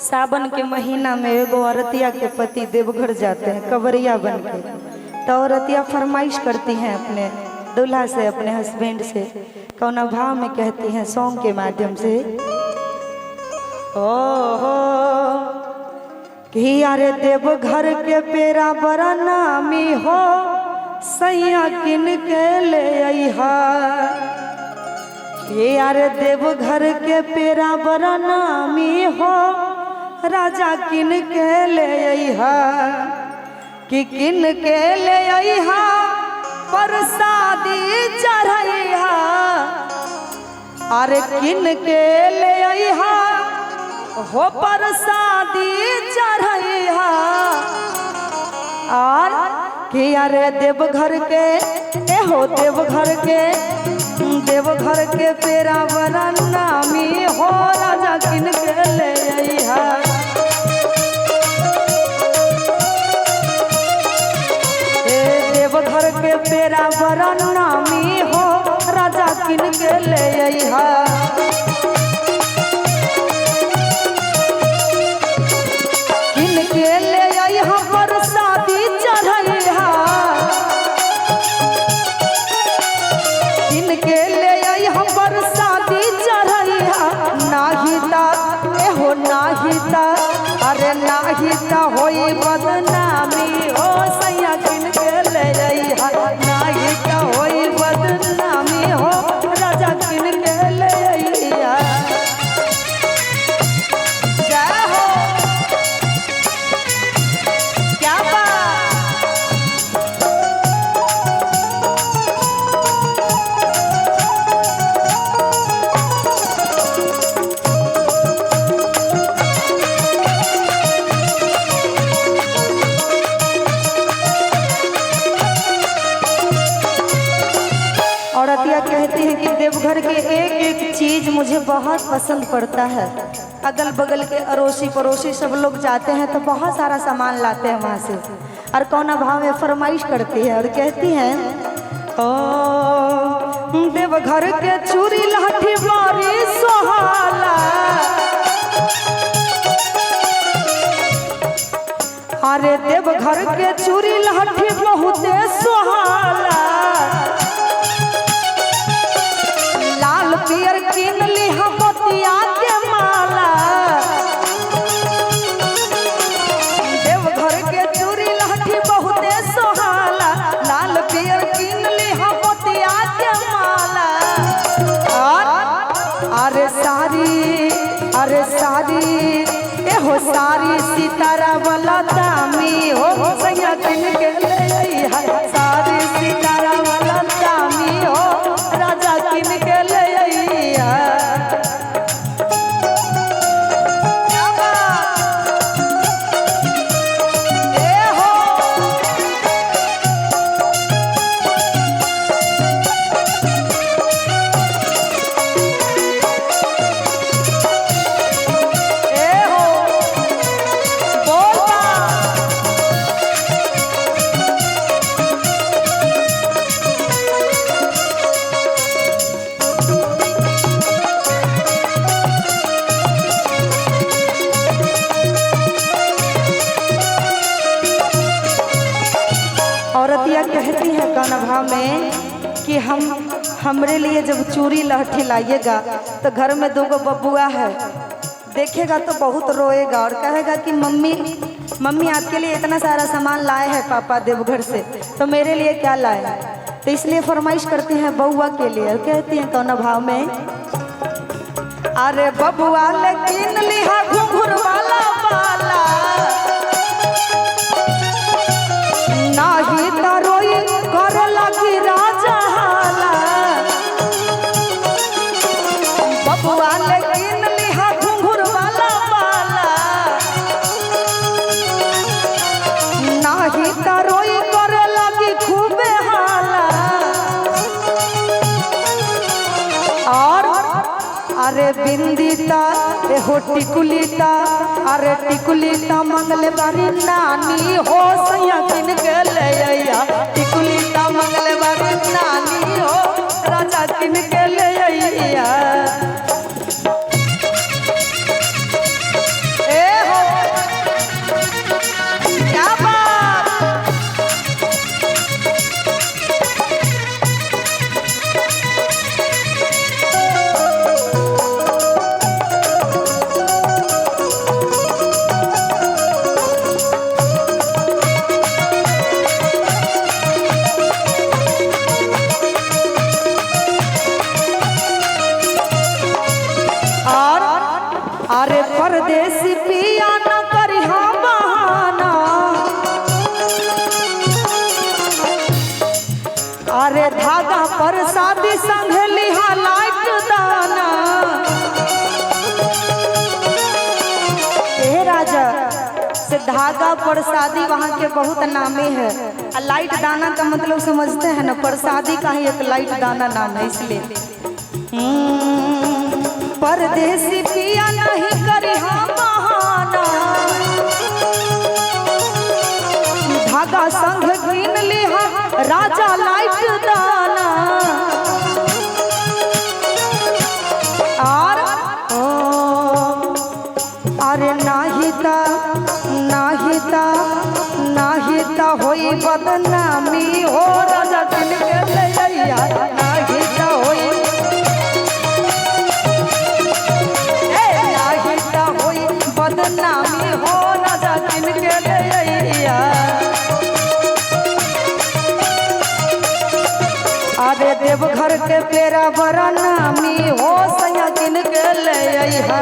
सावन के महीना में एगो औरतिया के पति देवघर जाते हैं कवरिया बन के। तो औरतिया फरमाइश करती हैं अपने दूल्हा से, अपने हस्बैंड से, कौना भाव में कहती हैं सॉन्ग के माध्यम से। ओहो कि अरे देवघर के पेरा बड़ा नामी हो, सैया किन के ले अइहा। ये अरे देवघर के पेरा बड़ा नामी हो, राजा किन के ले अइहा। कि किन के ले अइहा, प्रसादी चढ़इहा। अरे किन के ले अइहा हो, प्रसादी चढ़इहा। और कि अरे देवघर के हो, देवघर के पेरा बड़ा नामी हो, राजा किन के ले अइहा। देवघर के पेरा बड़ा नामी हो, राजा किन के ले अइहा। किन के ले अइहा, प्रसादी चढ़इहा। किन के ले अइहा, प्रसादी चढ़इहा। नाहिता एहो नाहिता, अरे नाहिता होई बदनामी हो, सैया किन के ले अइहा। नाहिता होई बदनामी हो, राजा किन के ले अइहा। जय हो, क्या बात। औरतिया कहती है कि देवघर के एक एक चीज मुझे बहुत पसंद पड़ता है। अगल बगल के अड़ोसी पड़ोसी सब लोग जाते हैं तो बहुत सारा सामान लाते हैं वहाँ से। और कौना भाव में फरमाइश करती है और कहती हैं, ओ देवघर के चूड़ी लाठी बारी सोहाला। अरे देवघर के चूड़ी लाठी बहुते सोहाला। लाल पियर किन लिहा मोतिया के माला। देवघर के चूड़ी लाठी बहुते सोहाला। लाल पियर किन लिहा मोतिया के माला। अरे सारी एहो सारी सितारा वाला दामी हो, सैया किन के ले अइहा। सारी सितारा वाला दामी हो, राजा किन के ले अइहा। क्या बात। ए हो औरतिया कहती है कौन भाव में कि हमरे लिए जब चूड़ी लहठी लाइएगा तो घर में दो बबुआ है, देखेगा तो बहुत रोएगा और कहेगा कि मम्मी आपके लिए इतना सारा सामान लाए हैं पापा देवघर से, तो मेरे लिए क्या लाए। तो इसलिए फरमाइश करती हैं बबुआ के लिए। कहती हैं कौन भाव में, अरे बबुआ लेकिन लिहा घुंघरू वाला बाला। नाही तरोई कर लगी राजा हाला। बबुआ लेकिन लिहा घुंघरू वाला बाला। नाही तरोई कर लगी खूबे हाला। और अरे बिंदीता एहो टिकुलीता, अरे टिकुलीता मंगले बारी नानी हो, सैया किन के ले अइहा। टिकुलीता मंगले बारी नानी हो, राजा किन के ले अइहा। राजा से धागा प्रसादी वहाँ के बहुत नामे है। लाइट दाना का मतलब समझते हैं ना, प्रसादी का ही एक लाइट दाना नाम है इसलिए। परदेसी पिया नहीं करी हम बहाना, धागा संग कीन लिहा राजा लाइट दाना। और अरे नाहिता नाहिता नाहिता होई बदनामी हो राजा किन के ले आइया। नाहिता होई नाहिता होई बदनामी हो राजा किन के ले आइया। अरे देवघर के पेरा बड़ा नामी हो सैया किन के ले आइया।